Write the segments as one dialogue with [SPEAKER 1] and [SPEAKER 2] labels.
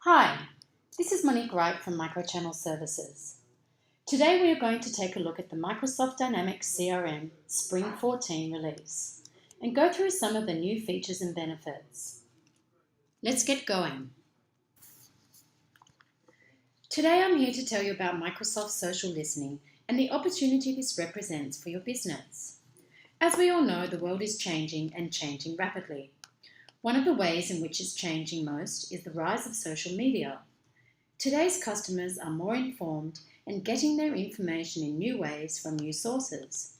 [SPEAKER 1] Hi, this is Monique Wright from Microchannel Services. Today we are going to take a look at the Microsoft Dynamics CRM Spring 14 release and go through some of the new features and benefits. Let's get going. Today I'm here to tell you about Microsoft Social Listening and the opportunity this represents for your business. As we all know, the world is changing and changing rapidly. One of the ways in which it's changing most is the rise of social media. Today's customers are more informed and getting their information in new ways from new sources.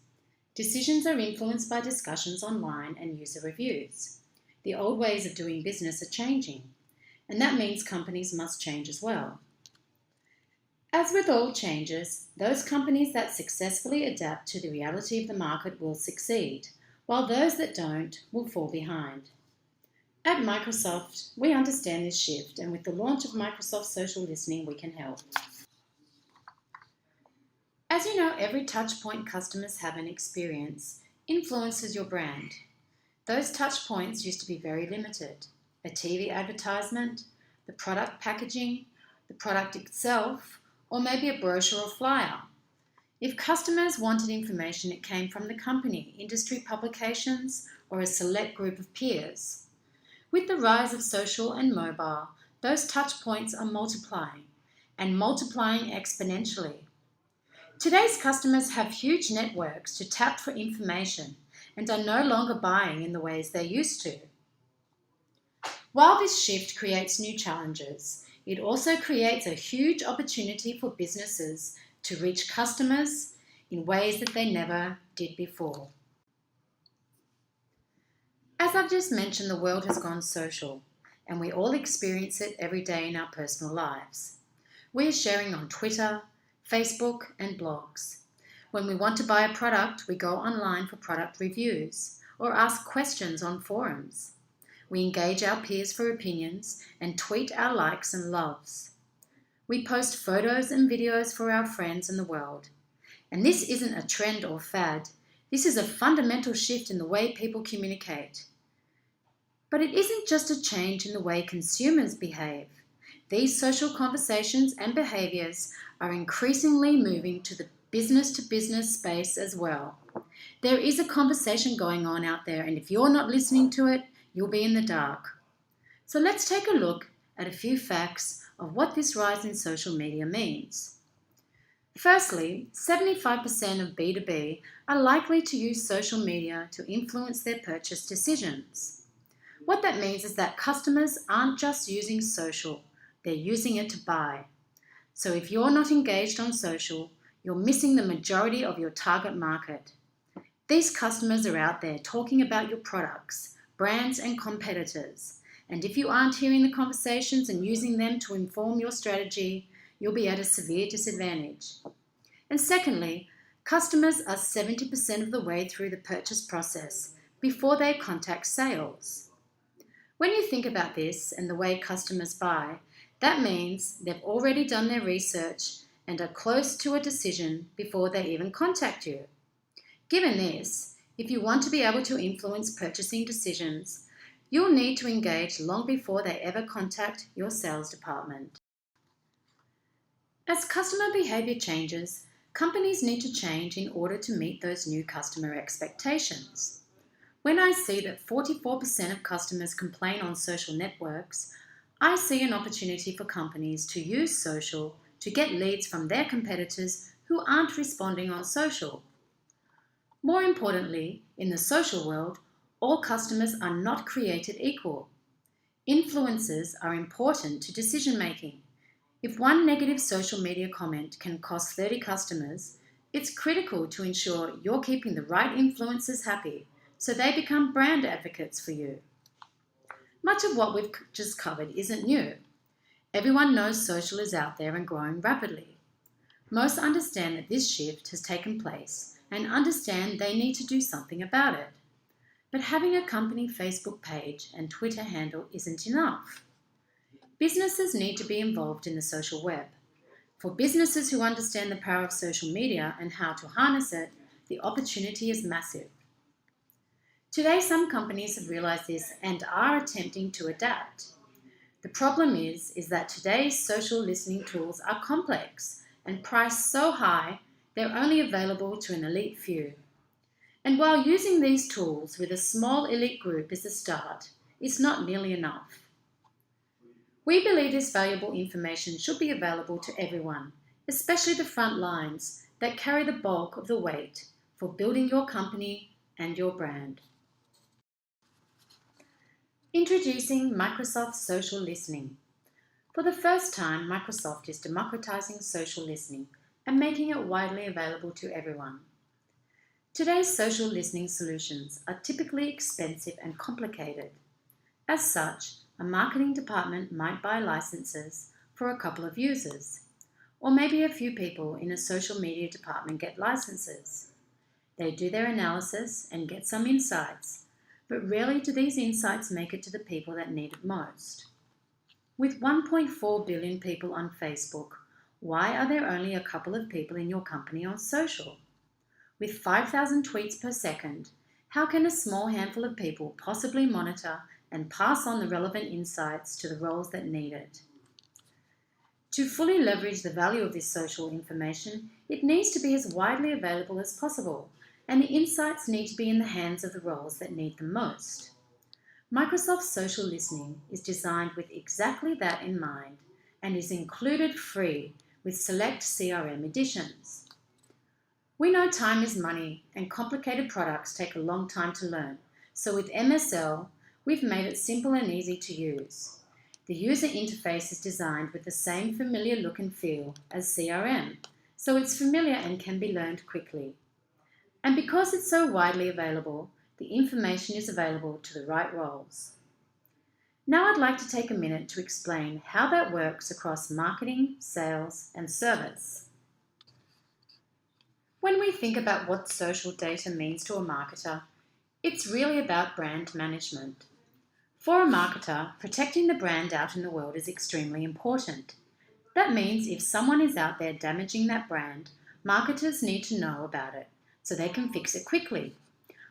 [SPEAKER 1] Decisions are influenced by discussions online and user reviews. The old ways of doing business are changing, and that means companies must change as well. As with all changes, those companies that successfully adapt to the reality of the market will succeed, while those that don't will fall behind. At Microsoft, we understand this shift, and with the launch of Microsoft Social Listening, we can help. As you know, every touchpoint customers have and experience influences your brand. Those touchpoints used to be very limited. A TV advertisement, the product packaging, the product itself, or maybe a brochure or flyer. If customers wanted information, it came from the company, industry publications, or a select group of peers. With the rise of social and mobile, those touch points are multiplying, and multiplying exponentially. Today's customers have huge networks to tap for information and are no longer buying in the ways they used to. While this shift creates new challenges, it also creates a huge opportunity for businesses to reach customers in ways that they never did before. As I've just mentioned, the world has gone social, and we all experience it every day in our personal lives. We are sharing on Twitter, Facebook, and blogs. When we want to buy a product, we go online for product reviews or ask questions on forums. We engage our peers for opinions and tweet our likes and loves. We post photos and videos for our friends and the world. And this isn't a trend or fad. This is a fundamental shift in the way people communicate. But it isn't just a change in the way consumers behave. These social conversations and behaviours are increasingly moving to the business-to-business space as well. There is a conversation going on out there, and if you're not listening to it, you'll be in the dark. So let's take a look at a few facts of what this rise in social media means. Firstly, 75% of B2B are likely to use social media to influence their purchase decisions. What that means is that customers aren't just using social, they're using it to buy. So if you're not engaged on social, you're missing the majority of your target market. These customers are out there talking about your products, brands and competitors. And if you aren't hearing the conversations and using them to inform your strategy, you'll be at a severe disadvantage. And secondly, customers are 70% of the way through the purchase process before they contact sales. When you think about this and the way customers buy, that means they've already done their research and are close to a decision before they even contact you. Given this, if you want to be able to influence purchasing decisions, you'll need to engage long before they ever contact your sales department. As customer behaviour changes, companies need to change in order to meet those new customer expectations. When I see that 44% of customers complain on social networks, I see an opportunity for companies to use social to get leads from their competitors who aren't responding on social. More importantly, in the social world, all customers are not created equal. Influencers are important to decision making. If one negative social media comment can cost 30 customers, it's critical to ensure you're keeping the right influencers happy so they become brand advocates for you. Much of what we've just covered isn't new. Everyone knows social is out there and growing rapidly. Most understand that this shift has taken place and understand they need to do something about it. But having a company Facebook page and Twitter handle isn't enough. Businesses need to be involved in the social web. For businesses who understand the power of social media and how to harness it, the opportunity is massive. Today, some companies have realised this and are attempting to adapt. The problem is that today's social listening tools are complex and priced so high they're only available to an elite few. And while using these tools with a small elite group is a start, it's not nearly enough. We believe this valuable information should be available to everyone, especially the front lines that carry the bulk of the weight for building your company and your brand. Introducing Microsoft Social Listening. For the first time, Microsoft is democratizing social listening and making it widely available to everyone. Today's social listening solutions are typically expensive and complicated. As such, a marketing department might buy licenses for a couple of users, or maybe a few people in a social media department get licenses. They do their analysis and get some insights, but rarely do these insights make it to the people that need it most. With 1.4 billion people on Facebook, why are there only a couple of people in your company on social? With 5,000 tweets per second, how can a small handful of people possibly monitor and pass on the relevant insights to the roles that need it? To fully leverage the value of this social information, it needs to be as widely available as possible, and the insights need to be in the hands of the roles that need them most. Microsoft Social Listening is designed with exactly that in mind and is included free with select CRM editions. We know time is money and complicated products take a long time to learn, so with MSL, we've made it simple and easy to use. The user interface is designed with the same familiar look and feel as CRM, so it's familiar and can be learned quickly. And because it's so widely available, the information is available to the right roles. Now I'd like to take a minute to explain how that works across marketing, sales, and service. When we think about what social data means to a marketer, it's really about brand management. For a marketer, protecting the brand out in the world is extremely important. That means if someone is out there damaging that brand, marketers need to know about it so they can fix it quickly.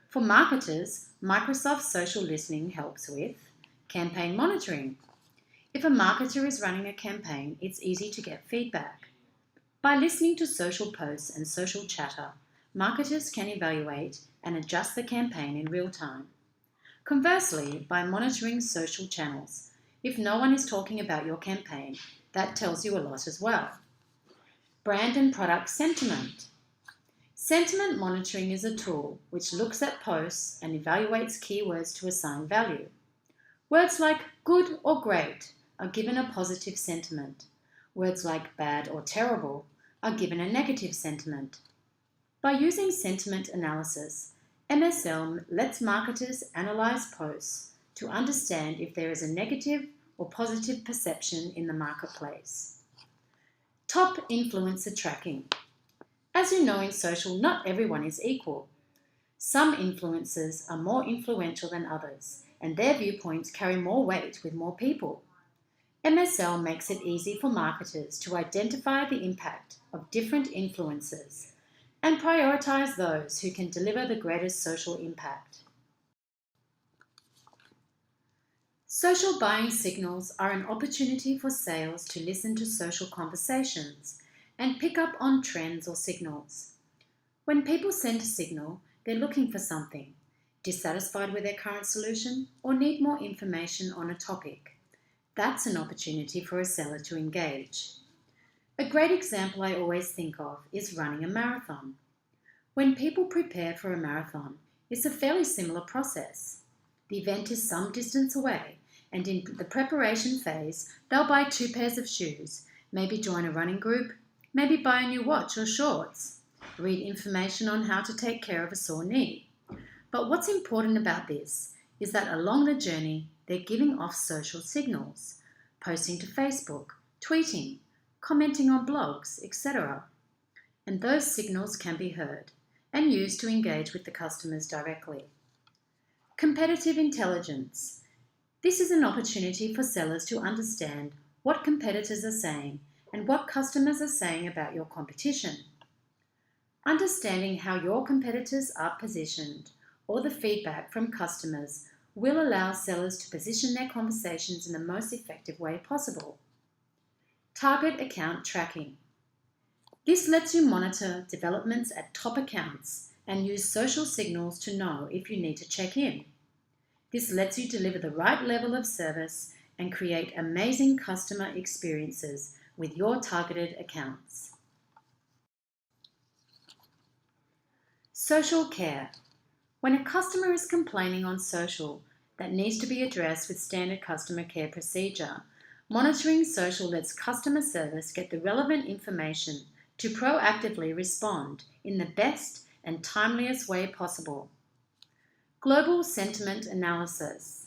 [SPEAKER 1] For marketers, Microsoft Social Listening helps with campaign monitoring. If a marketer is running a campaign, it's easy to get feedback. By listening to social posts and social chatter, marketers can evaluate and adjust the campaign in real time. Conversely, by monitoring social channels, if no one is talking about your campaign, that tells you a lot as well. Brand and product sentiment. Sentiment monitoring is a tool which looks at posts and evaluates keywords to assign value. Words like good or great are given a positive sentiment. Words like bad or terrible are given a negative sentiment. By using sentiment analysis, MSL lets marketers analyze posts to understand if there is a negative or positive perception in the marketplace. Top influencer tracking. As you know in social, not everyone is equal. Some influencers are more influential than others, and their viewpoints carry more weight with more people. MSL makes it easy for marketers to identify the impact of different influencers and prioritize those who can deliver the greatest social impact. Social buying signals are an opportunity for sales to listen to social conversations and pick up on trends or signals. When people send a signal, they're looking for something, dissatisfied with their current solution, or need more information on a topic. That's an opportunity for a seller to engage. A great example I always think of is running a marathon. When people prepare for a marathon, it's a fairly similar process. The event is some distance away, and in the preparation phase, they'll buy 2 pairs of shoes, maybe join a running group, maybe buy a new watch or shorts, read information on how to take care of a sore knee. But what's important about this is that along the journey, they're giving off social signals, posting to Facebook, tweeting, commenting on blogs, etc. And those signals can be heard and used to engage with the customers directly. Competitive intelligence. This is an opportunity for sellers to understand what competitors are saying and what customers are saying about your competition. Understanding how your competitors are positioned or the feedback from customers will allow sellers to position their conversations in the most effective way possible. Target account tracking. This lets you monitor developments at top accounts and use social signals to know if you need to check in. This lets you deliver the right level of service and create amazing customer experiences with your targeted accounts. Social care. When a customer is complaining on social that needs to be addressed with standard customer care procedure, monitoring social lets customer service get the relevant information to proactively respond in the best and timeliest way possible. Global sentiment analysis.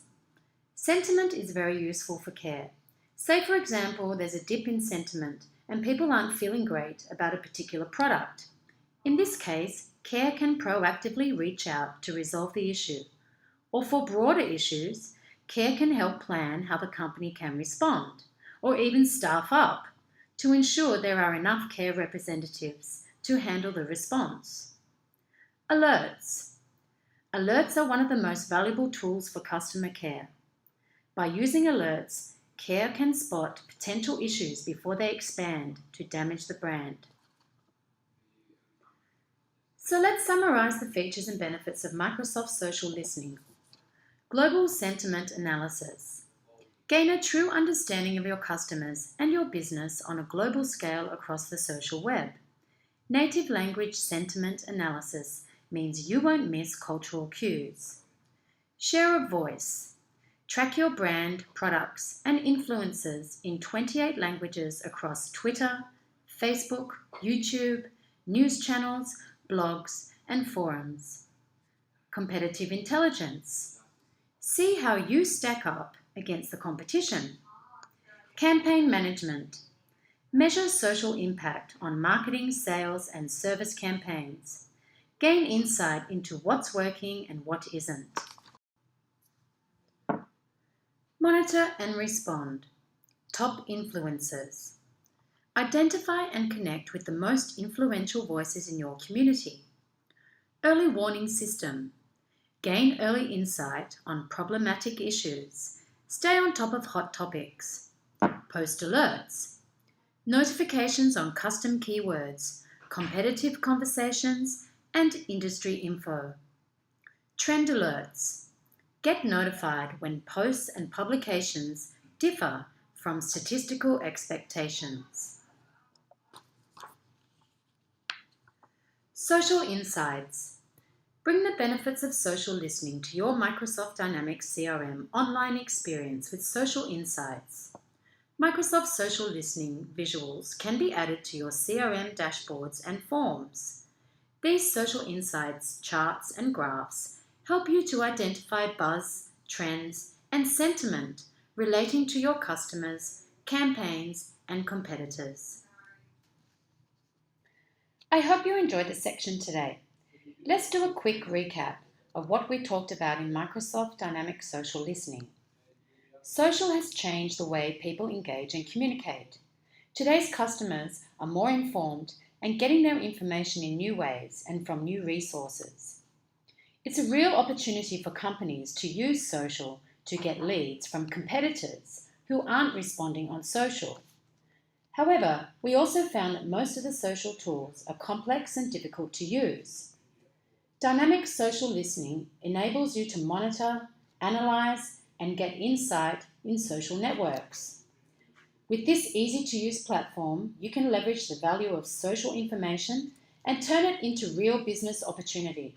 [SPEAKER 1] Sentiment is very useful for care. Say, for example, there's a dip in sentiment and people aren't feeling great about a particular product. In this case, care can proactively reach out to resolve the issue. Or for broader issues, care can help plan how the company can respond, or even staff up to ensure there are enough care representatives to handle the response. Alerts. Alerts are one of the most valuable tools for customer care. By using alerts, care can spot potential issues before they expand to damage the brand. So let's summarize the features and benefits of Microsoft Social Listening. Global sentiment analysis. Gain a true understanding of your customers and your business on a global scale across the social web. Native language sentiment analysis means you won't miss cultural cues. Share of voice. Track your brand, products, and influencers in 28 languages across Twitter, Facebook, YouTube, news channels, blogs, and forums. Competitive intelligence. See how you stack up against the competition. Campaign management. Measure social impact on marketing, sales, and service campaigns. Gain insight into what's working and what isn't. Monitor and respond. Top influencers. Identify and connect with the most influential voices in your community. Early warning system. Gain early insight on problematic issues. Stay on top of hot topics. Post alerts. Notifications on custom keywords, competitive conversations, and industry info. Trend alerts. Get notified when posts and publications differ from statistical expectations. Social insights. Bring the benefits of social listening to your Microsoft Dynamics CRM online experience with social insights. Microsoft Social Listening visuals can be added to your CRM dashboards and forms. These social insights, charts, and graphs help you to identify buzz, trends, and sentiment relating to your customers, campaigns, and competitors. I hope you enjoyed the section today. Let's do a quick recap of what we talked about in Microsoft Dynamics Social Listening. Social has changed the way people engage and communicate. Today's customers are more informed and getting their information in new ways and from new resources. It's a real opportunity for companies to use social to get leads from competitors who aren't responding on social. However, we also found that most of the social tools are complex and difficult to use. Dynamic social listening enables you to monitor, analyze, and get insight in social networks. With this easy-to-use platform, you can leverage the value of social information and turn it into real business opportunity.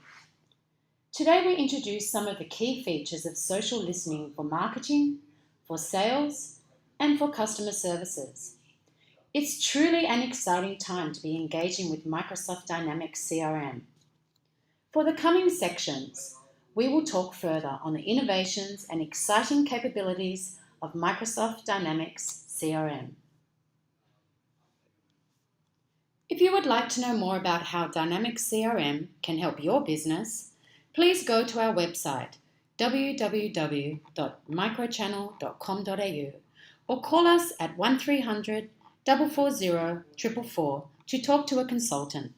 [SPEAKER 1] Today we introduced some of the key features of social listening for marketing, for sales, and for customer services. It's truly an exciting time to be engaging with Microsoft Dynamics CRM. For the coming sections, we will talk further on the innovations and exciting capabilities of Microsoft Dynamics CRM. If you would like to know more about how Dynamics CRM can help your business, please go to our website www.microchannel.com.au or call us at 1300 440 444 to talk to a consultant.